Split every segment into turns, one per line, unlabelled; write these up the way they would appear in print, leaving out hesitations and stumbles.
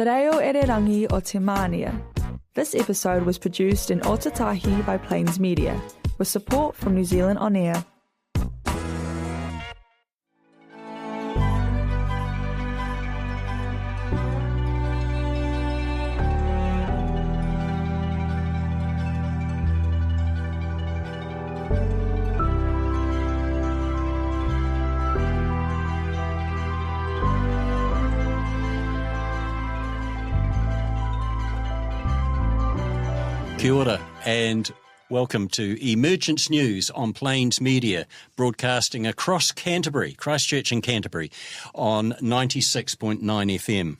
Te reo ererangi o te mānia. This episode was produced in Otatahi by Plains Media, with support from New Zealand On Air.
Kia ora and welcome to Emergence News on Plains Media, broadcasting across Canterbury, Christchurch and Canterbury on 96.9 FM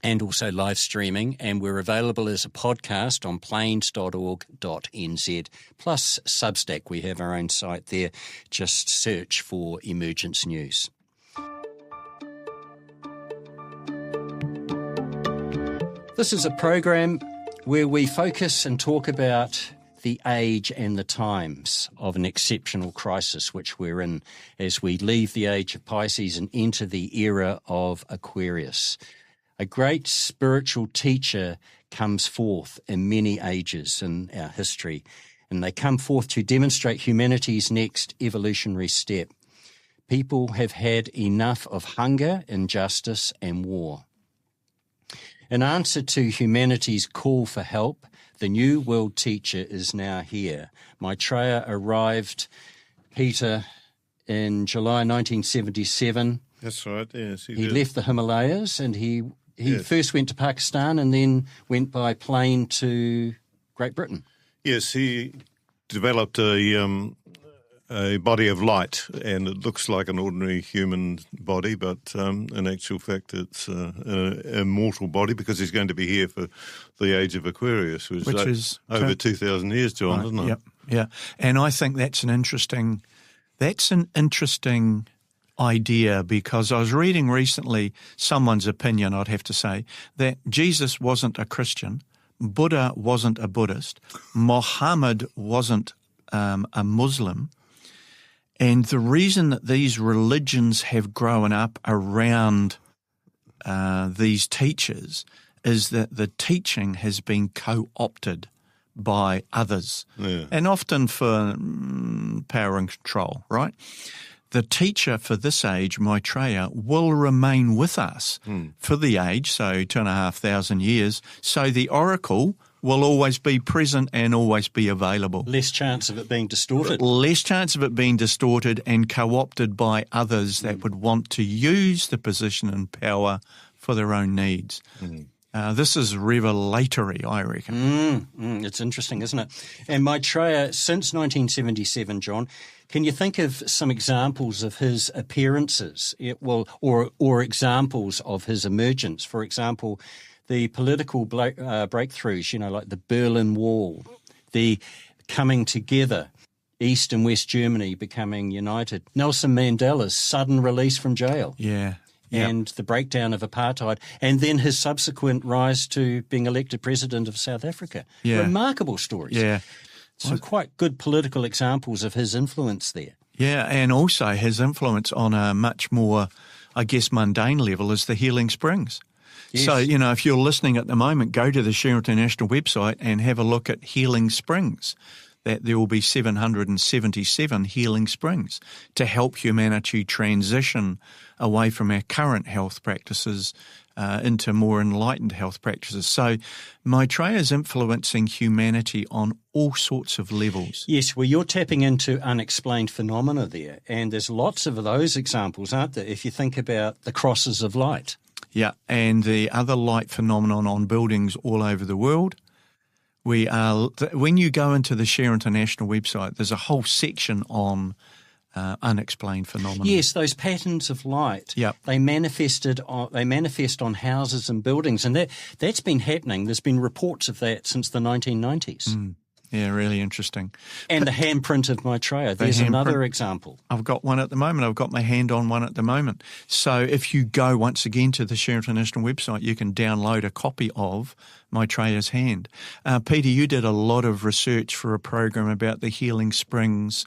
and also live streaming, and we're available as a podcast on plains.org.nz plus Substack. We have our own site there. Just search for Emergence News. This is a program where we focus and talk about the age and the times of an exceptional crisis which we're in as we leave the age of Pisces and enter the era of Aquarius. A great spiritual teacher comes forth in many ages in our history, and they come forth to demonstrate humanity's next evolutionary step. People have had enough of hunger, injustice, and war. In answer to humanity's call for help, the new world teacher is now here. Maitreya arrived, Peter, in July 1977.
That's right, yes.
He left the Himalayas and he first went to Pakistan and then went by plane to Great Britain.
Yes, he developed a body of light, and it looks like an ordinary human body, but in actual fact it's an immortal body, because he's going to be here for the age of Aquarius, which is over 2,000 years, John,
right,
isn't it?
Yep, yeah. And I think that's an interesting idea, because I was reading recently someone's opinion, I'd have to say, that Jesus wasn't a Christian, Buddha wasn't a Buddhist, Muhammad wasn't a Muslim. And the reason that these religions have grown up around these teachers is that the teaching has been co-opted by others, and often for power and control, right? The teacher for this age, Maitreya, will remain with us for the age, so 2,500 years. So the oracle will always be present and always be available.
Less chance of it being distorted.
Less chance of it being distorted and co-opted by others that would want to use the position and power for their own needs. This is revelatory, I reckon.
It's interesting, isn't it? And Maitreya, since 1977, John, can you think of some examples of his appearances, or examples of his emergence? For example, the political breakthroughs, like the Berlin Wall, the coming together, East and West Germany becoming united, Nelson Mandela's sudden release from jail.
Yeah.
And the breakdown of apartheid, and then his subsequent rise to being elected president of South Africa.
Yeah.
Remarkable stories.
Yeah.
Some quite good political examples of his influence there.
Yeah, and also his influence on a much more, I guess, mundane level is the healing springs. Yes. So, if you're listening at the moment, go to the Share International website and have a look at healing springs. That there will be 777 healing springs to help humanity transition away from our current health practices into more enlightened health practices. So Maitreya is influencing humanity on all sorts of levels.
Yes, well, you're tapping into unexplained phenomena there, and there's lots of those examples, aren't there, if you think about the crosses of light.
Yeah, and the other light phenomenon on buildings all over the world. When you go into the Share International website, there's a whole section on unexplained phenomena.
Yes, those patterns of light.
Yep.
They manifest on houses and buildings, and that's been happening. There's been reports of that since the 1990s.
Yeah, really interesting.
And the handprint of Maitreya, there's another example.
I've got one at the moment. I've got my hand on one at the moment. So if you go once again to the Share International website, you can download a copy of Maitreya's hand. Peter, you did a lot of research for a program about the healing springs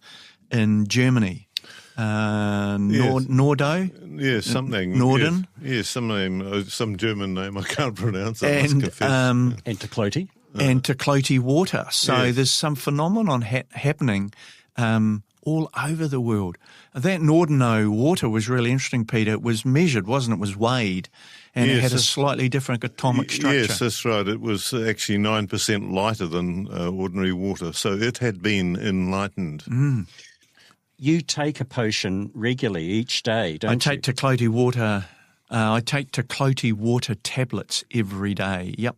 in Germany. Nordo.
Yeah, something.
Norden.
Yes, some name, some German name I can't pronounce. I must
And
confess.
And Tecloti.
And Tecloti water. So
Yes.
there's some phenomenon happening all over the world. That Nordeno water was really interesting, Peter. It was measured, wasn't it? It was weighed, and it had a slightly different atomic structure.
Yes, that's right. It was actually 9% lighter than ordinary water, so it had been enlightened.
You take a potion regularly each day, don't you?
I take Tecloti water. I take Tecloti water tablets every day. Yep.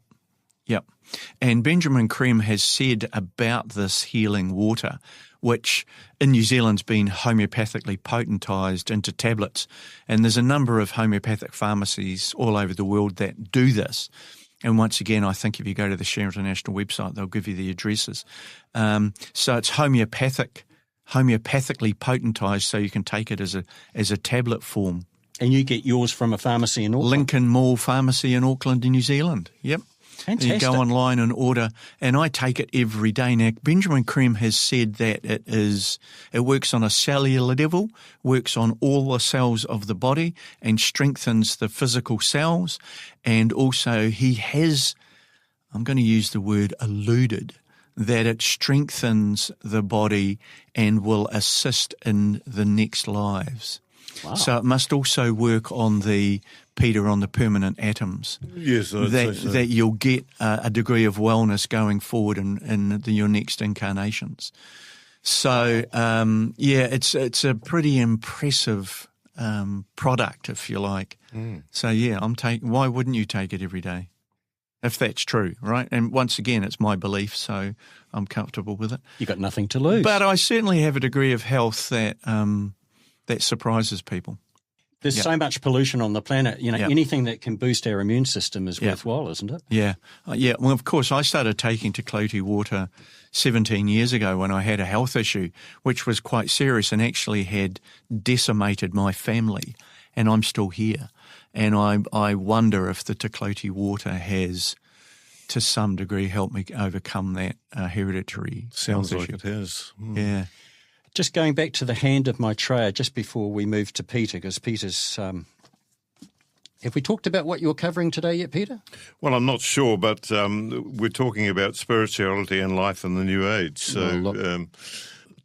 And Benjamin Creme has said about this healing water, which in New Zealand's been homeopathically potentised into tablets. And there's a number of homeopathic pharmacies all over the world that do this. And once again, I think if you go to the Share International website, they'll give you the addresses. So it's homeopathically potentised, so you can take it as a tablet form.
And you get yours from a pharmacy in Auckland?
Lincoln Mall Pharmacy in Auckland, in New Zealand. Yep.
Fantastic.
You go online and order, and I take it every day. Now, Benjamin Creme has said that it works on a cellular level, works on all the cells of the body, and strengthens the physical cells. And also he has, I'm going to use the word alluded, that it strengthens the body and will assist in the next lives.
Wow.
So it must also work on the permanent atoms.
Yes, I'd say so.
That you'll get a degree of wellness going forward in your next incarnations. So it's a pretty impressive product, if you like. So why wouldn't you take it every day? If that's true, right? And once again, it's my belief, so I'm comfortable with it.
You got nothing to lose.
But I certainly have a degree of health that surprises people.
There's so much pollution on the planet. Anything that can boost our immune system is worthwhile, isn't it?
Yeah. Well, of course, I started taking Tecloti water 17 years ago when I had a health issue, which was quite serious and actually had decimated my family, and I'm still here. And I wonder if the Tecloti water has, to some degree, helped me overcome that hereditary
Sounds
health
like
issue.
it has.
Yeah.
Just going back to the hand of Maitreya, just before we move to Peter, because Peter's... have we talked about what you're covering today yet, Peter?
Well, I'm not sure, but we're talking about spirituality and life in the New Age, so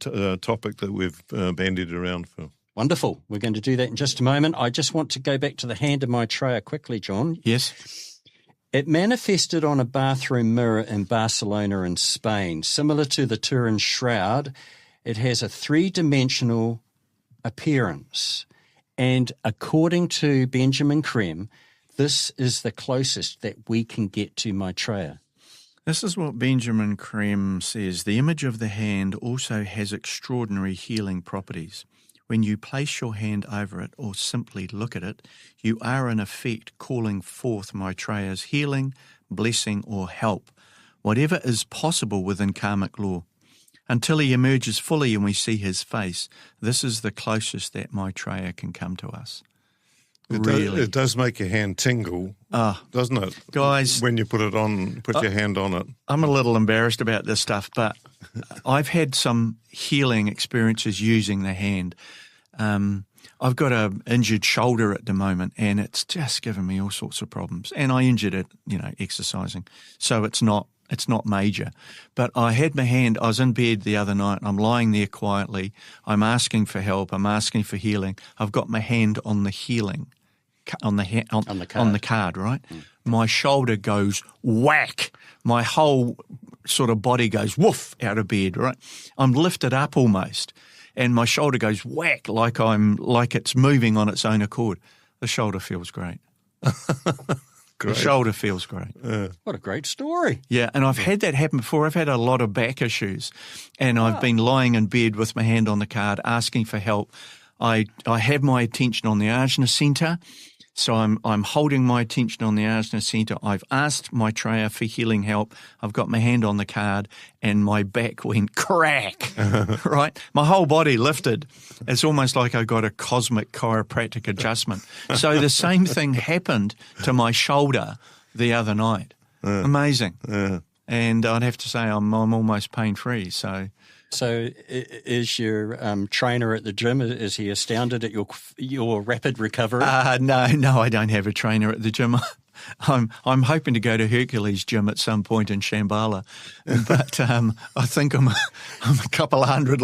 a topic that we've bandied around for.
Wonderful. We're going to do that in just a moment. I just want to go back to the hand of Maitreya quickly, John.
Yes.
It manifested on a bathroom mirror in Barcelona in Spain. Similar to the Turin Shroud, it has a three-dimensional appearance. And according to Benjamin Creme, this is the closest that we can get to Maitreya.
This is what Benjamin Creme says. The image of the hand also has extraordinary healing properties. When you place your hand over it or simply look at it, you are in effect calling forth Maitreya's healing, blessing or help, whatever is possible within karmic law. Until he emerges fully and we see his face, this is the closest that Maitreya can come to us.
It does make your hand tingle, doesn't it?
Guys,
when you put your hand on it.
I'm a little embarrassed about this stuff, but I've had some healing experiences using the hand. I've got an injured shoulder at the moment, and it's just given me all sorts of problems. And I injured it, exercising. So it's not major. But I had my hand, I was in bed the other night, I'm lying there quietly, I'm asking for help, I'm asking for healing. I've got my hand on the healing, on the card, right? My shoulder goes whack. My whole sort of body goes woof out of bed, right? I'm lifted up almost, and my shoulder goes whack like it's moving on its own accord. The shoulder feels great.
Great.
The shoulder feels great.
What a great story.
Yeah, and I've had that happen before. I've had a lot of back issues, and I've been lying in bed with my hand on the card asking for help. I have my attention on the Ajna Centre, so I'm holding my attention on the Ajna Centre. I've asked Maitreya for healing help. I've got my hand on the card, and my back went crack, right? My whole body lifted. It's almost like I got a cosmic chiropractic adjustment. So the same thing happened to my shoulder the other night. Amazing. And I'd have to say I'm almost pain-free. So
So is your trainer at the gym, is he astounded at your rapid recovery?
No, I don't have a trainer at the gym. I'm hoping to go to Hercules Gym at some point in Shambhala, but I think I'm a couple of hundred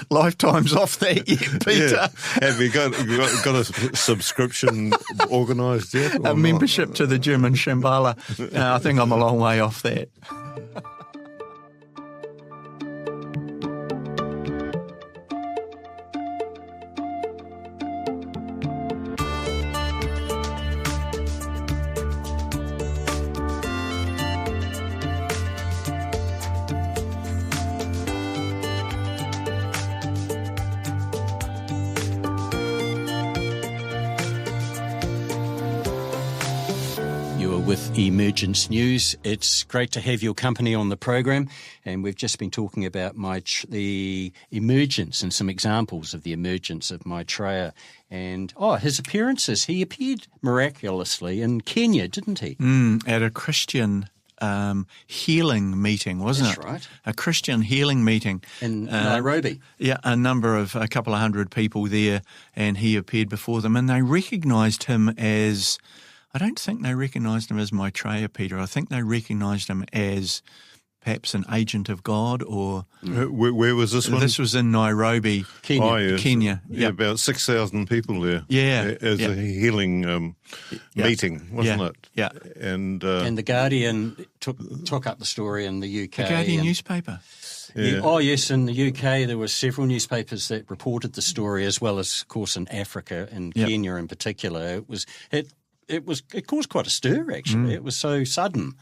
lifetimes off that yet, Peter.
Yeah. Have you got a subscription organised yet?
A membership to the gym in Shambhala. I think I'm a long way off that.
With Emergence News. It's great to have your company on the program, and we've just been talking about the emergence and some examples of the emergence of Maitreya and his appearances. He appeared miraculously in Kenya, didn't he?
At a Christian healing meeting, wasn't it?
That's right.
A Christian healing meeting.
In Nairobi.
Yeah, a couple of hundred people there, and he appeared before them, and they recognised him as... I don't think they recognised him as Maitreya, Peter. I think they recognised him as perhaps an agent of God or...
Where was this one?
This was in Nairobi,
Kenya.
Oh, yes.
Kenya.
Yeah, about 6,000 people there.
Yeah.
As a healing meeting, wasn't it?
Yeah.
And The Guardian took up the story in the UK.
The Guardian newspaper.
Yeah.
Oh, yes, in the UK there were several newspapers that reported the story, as well as, of course, in Africa and Kenya in particular. It caused quite a stir, actually. It was so sudden.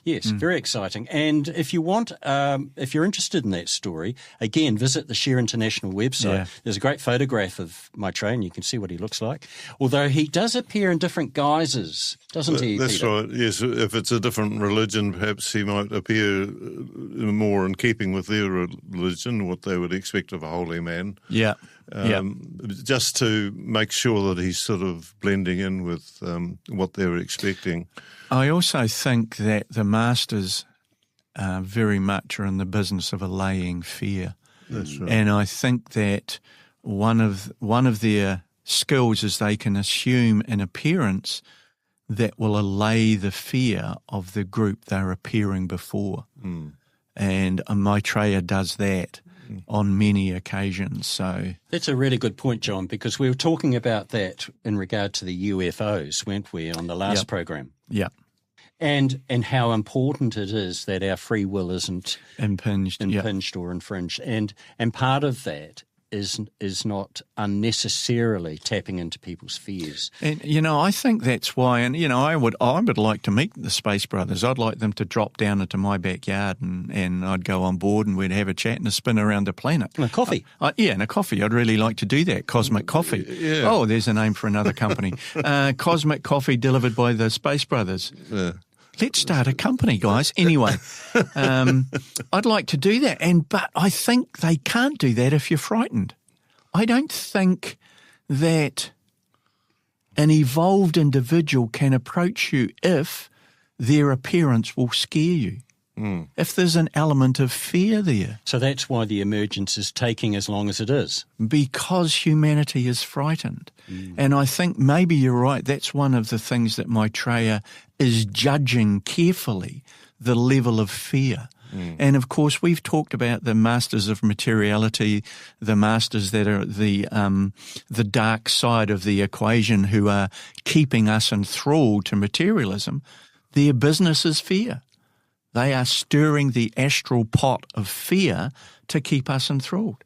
Yes, very exciting. And if you want, if you're interested in that story, again, visit the Share International website.
Yeah.
There's a great photograph of Maitreya, and you can see what he looks like. Although he does appear in different guises, doesn't he,
That's
Peter?
right, yes. If it's a different religion, perhaps he might appear more in keeping with their religion, what they would expect of a holy man.
Yeah.
Just to make sure that he's sort of blending in with what they were expecting.
I also think that the masters very much are in the business of allaying fear.
That's right.
And I think that one of their skills is they can assume an appearance that will allay the fear of the group they're appearing before. And Maitreya does that on many occasions. So
that's a really good point, John, because we were talking about that in regard to the UFOs, weren't we, on the last program?
Yeah.
And how important it is that our free will isn't
impinged
or infringed. And part of that is not unnecessarily tapping into people's fears.
And, I think that's why, and, I would like to meet the Space Brothers. I'd like them to drop down into my backyard and I'd go on board and we'd have a chat and a spin around the planet.
And a coffee.
And a coffee. I'd really like to do that. Cosmic Coffee.
Yeah.
Oh, there's a name for another company. Cosmic Coffee delivered by the Space Brothers.
Yeah.
Let's start a company, guys. Anyway, I'd like to do that, but I think they can't do that if you're frightened. I don't think that an evolved individual can approach you if their appearance will scare you. If there's an element of fear there.
So that's why the emergence is taking as long as it is.
Because humanity is frightened. And I think maybe you're right. That's one of the things that Maitreya is judging carefully, the level of fear. And of course, we've talked about the masters of materiality, the masters that are the dark side of the equation who are keeping us enthralled to materialism. Their business is fear. They are stirring the astral pot of fear to keep us enthralled.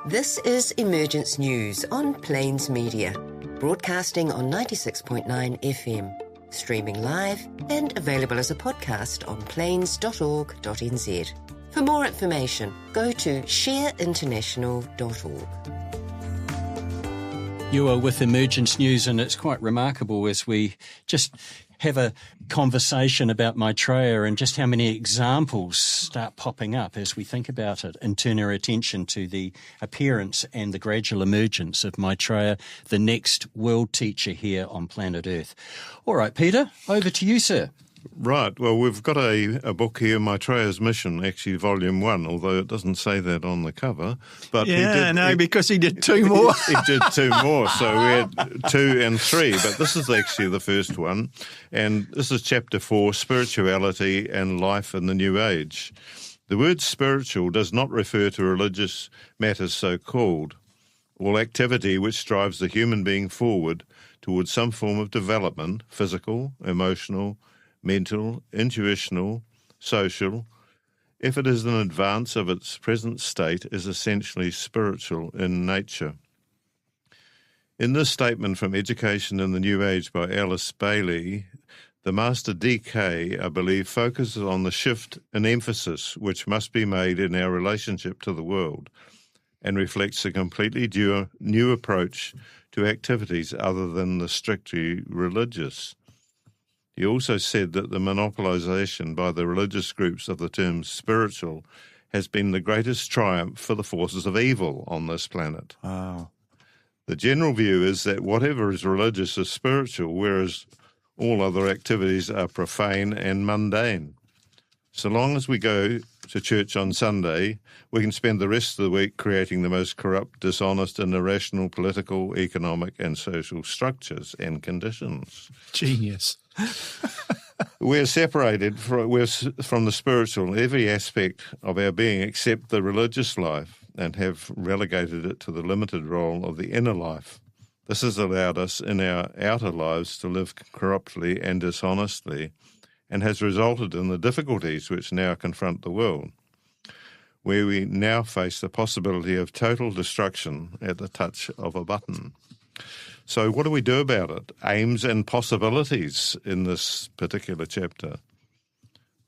This is Emergence News on Plains Media, broadcasting on 96.9 FM, streaming live and available as a podcast on plains.org.nz. For more information, go to shareinternational.org.
You are with Emergence News, and it's quite remarkable as we just have a conversation about Maitreya and just how many examples start popping up as we think about it and turn our attention to the appearance and the gradual emergence of Maitreya, the next world teacher here on planet Earth. All right, Peter, over to you, sir.
Right. Well, we've got a book here, Maitreya's Mission, actually Volume 1, although it doesn't say that on the cover. But
because he did 2 more.
He did 2 more, so we had 2 and 3, but this is actually the first one. And this is Chapter 4, Spirituality and Life in the New Age. The word spiritual does not refer to religious matters so called. All activity which drives the human being forward towards some form of development, physical, emotional, mental, intuitional, social, if it is in advance of its present state, is essentially spiritual in nature. In this statement from Education in the New Age by Alice Bailey, the Master DK, I believe, focuses on the shift in emphasis which must be made in our relationship to the world and reflects a completely new approach to activities other than the strictly religious. He also said that the monopolization by the religious groups of the term spiritual has been the greatest triumph for the forces of evil on this planet.
Wow.
The general view is that whatever is religious is spiritual, whereas all other activities are profane and mundane. So long as we go to church on Sunday, we can spend the rest of the week creating the most corrupt, dishonest and irrational political, economic and social structures and conditions.
Genius.
We're separated from the spiritual in every aspect of our being except the religious life and have relegated it to the limited role of the inner life. This has allowed us in our outer lives to live corruptly and dishonestly and has resulted in the difficulties which now confront the world, where we now face the possibility of total destruction at the touch of a button. So what do we do about it? Aims and possibilities in this particular chapter.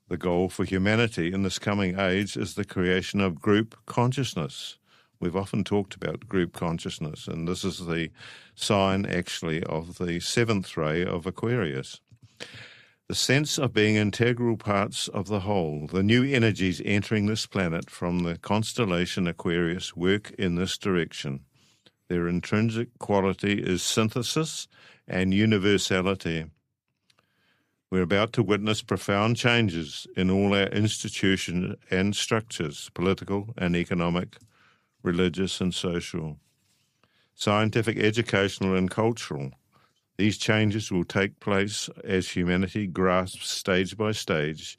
The goal for humanity in this coming age is the creation of group consciousness. We've often talked about group consciousness, and this is the sign, actually, of the 7th ray of Aquarius. The sense of being integral parts of the whole, the new energies entering this planet from the constellation Aquarius work in this direction. Their intrinsic quality is synthesis and universality. We're about to witness profound changes in all our institutions and structures, political and economic, religious and social, scientific, educational and cultural. These changes will take place as humanity grasps stage by stage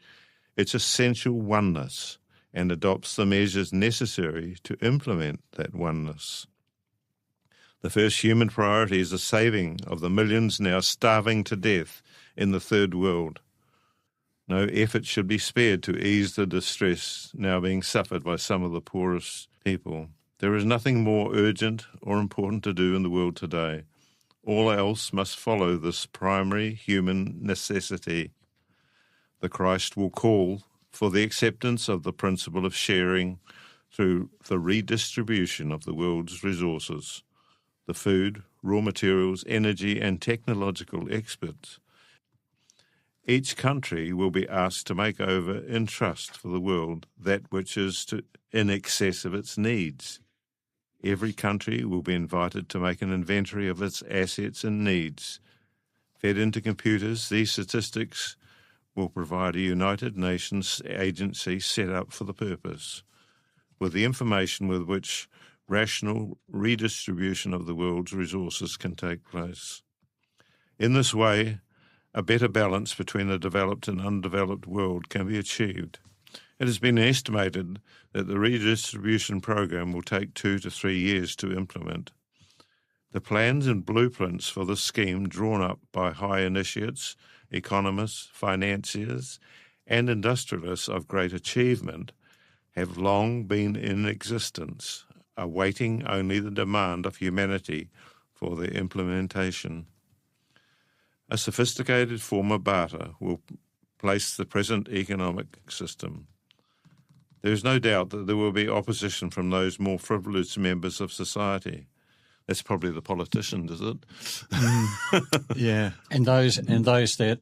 its essential oneness and adopts the measures necessary to implement that oneness. The first human priority is the saving of the millions now starving to death in the Third World. No effort should be spared to ease the distress now being suffered by some of the poorest people. There is nothing more urgent or important to do in the world today. All else must follow this primary human necessity. The Christ will call for the acceptance of the principle of sharing through the redistribution of the world's resources, the food, raw materials, energy and technological experts. Each country will be asked to make over in trust for the world that which is in excess of its needs. Every country will be invited to make an inventory of its assets and needs. Fed into computers, these statistics will provide a United Nations agency set up for the purpose, with the information with which rational redistribution of the world's resources can take place. In this way, a better balance between the developed and undeveloped world can be achieved. It has been estimated that the redistribution program will take 2 to 3 years to implement. The plans and blueprints for this scheme drawn up by high initiates, economists, financiers, and industrialists of great achievement have long been in existence, awaiting only the demand of humanity for their implementation. A sophisticated form of barter will place the present economic system. There is no doubt that there will be opposition from those more privileged members of society. That's probably the politicians, is it?
Yeah.
And those that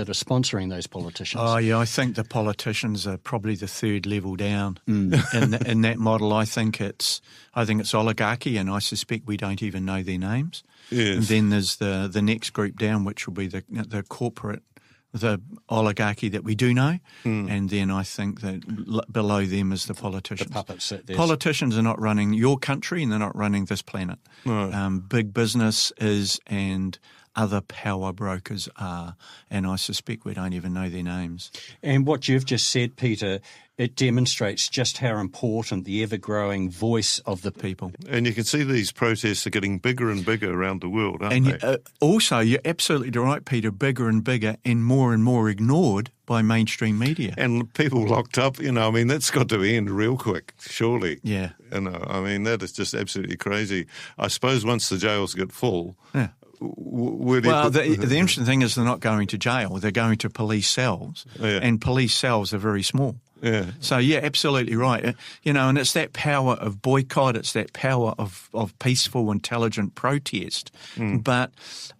are sponsoring those politicians.
Oh, yeah, I think the politicians are probably the third level down in that model. I think it's oligarchy, and I suspect we don't even know their names.
Yes.
And then there's the next group down, which will be the corporate the oligarchy that we do know, and then I think that below them is the politicians.
The puppets.
Politicians are not running your country and they're not running this planet.
No.
Big business is, and other power brokers are, and I suspect we don't even know their names.
And what you've just said, Peter, it demonstrates just how important the ever-growing voice of the people.
And you can see these protests are getting bigger and bigger around the world, aren't they?
And also, you're absolutely right, Peter, bigger and bigger and more ignored by mainstream media.
And people locked up, that's got to end real quick, surely.
Yeah.
That is just absolutely crazy. I suppose once the jails get full...
Yeah. The interesting thing is they're not going to jail. They're going to police cells, and police cells are very small.
Yeah.
So, absolutely right. And it's that power of boycott. It's that power of peaceful, intelligent protest. But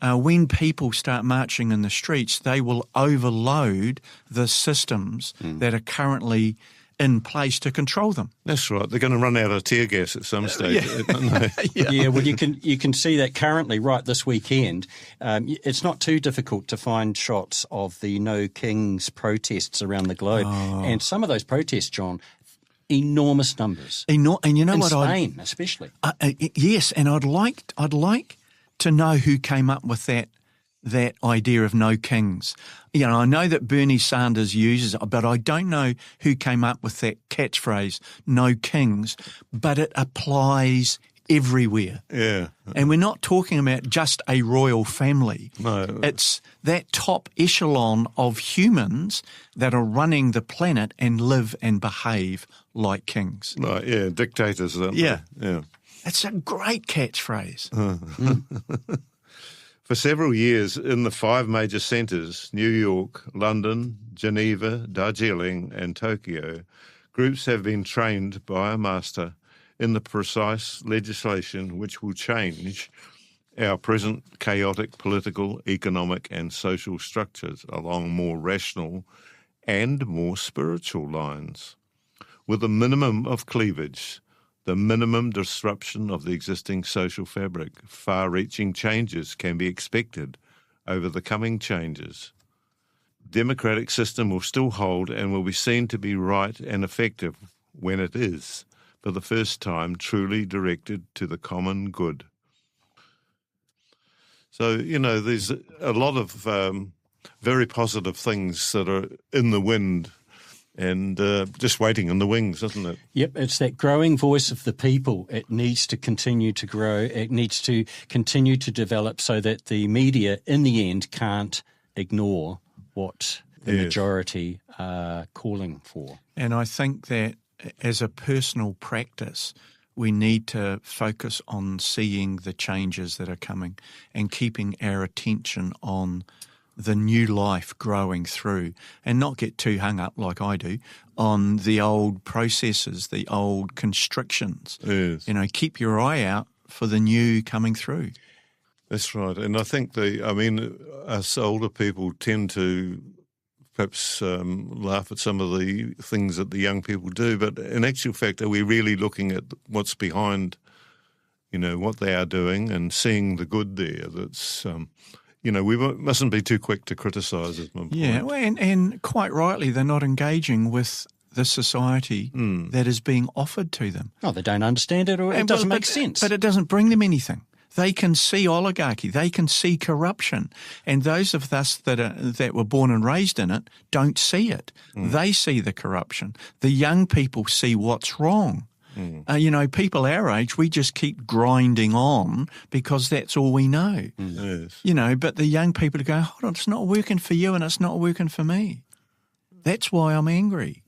when people start marching in the streets, they will overload the systems that are currently in place to control them.
That's right. They're going to run out of tear gas at some stage.
Well, you can see that currently right this weekend. It's not too difficult to find shots of the No Kings protests around the globe. And some of those protests, John, enormous numbers.
And you know
in
what?
Spain, especially.
Yes, and I'd like to know who came up with that idea of no kings. I know that Bernie Sanders uses it, but I don't know who came up with that catchphrase, no kings, but it applies everywhere.
Yeah.
And we're not talking about just a royal family.
No.
It's that top echelon of humans that are running the planet and live and behave like kings.
Right, yeah, dictators.
Yeah.
Yeah.
It's a great catchphrase.
For several years in the 5 major centres, New York, London, Geneva, Darjeeling and Tokyo, groups have been trained by a master in the precise legislation which will change our present chaotic political, economic and social structures along more rational and more spiritual lines, with a minimum of cleavage, the minimum disruption of the existing social fabric. Far-reaching changes can be expected over the coming changes. Democratic system will still hold and will be seen to be right and effective when it is, for the first time, truly directed to the common good. So, there's a lot of very positive things that are in the wind and just waiting in the wings, isn't it?
Yep, it's that growing voice of the people. It needs to continue to grow. It needs to continue to develop so that the media, in the end, can't ignore what the majority are calling for.
And I think that as a personal practice, we need to focus on seeing the changes that are coming and keeping our attention on the new life growing through, and not get too hung up like I do on the old processes, the old constrictions.
Yes.
Keep your eye out for the new coming through.
That's right. And I think us older people tend to perhaps laugh at some of the things that the young people do, but in actual fact, are we really looking at what's behind, what they are doing and seeing the good there? That's we mustn't be too quick to criticise, is my point.
Yeah, and quite rightly, they're not engaging with the society that is being offered to them.
Oh, they don't understand it, or it doesn't make sense.
But it doesn't bring them anything. They can see oligarchy, they can see corruption, and those of us that were born and raised in it don't see it. They see the corruption. The young people see what's wrong. People our age, we just keep grinding on because that's all we know.
Yes.
But the young people go, hold on, it's not working for you and it's not working for me. That's why I'm angry.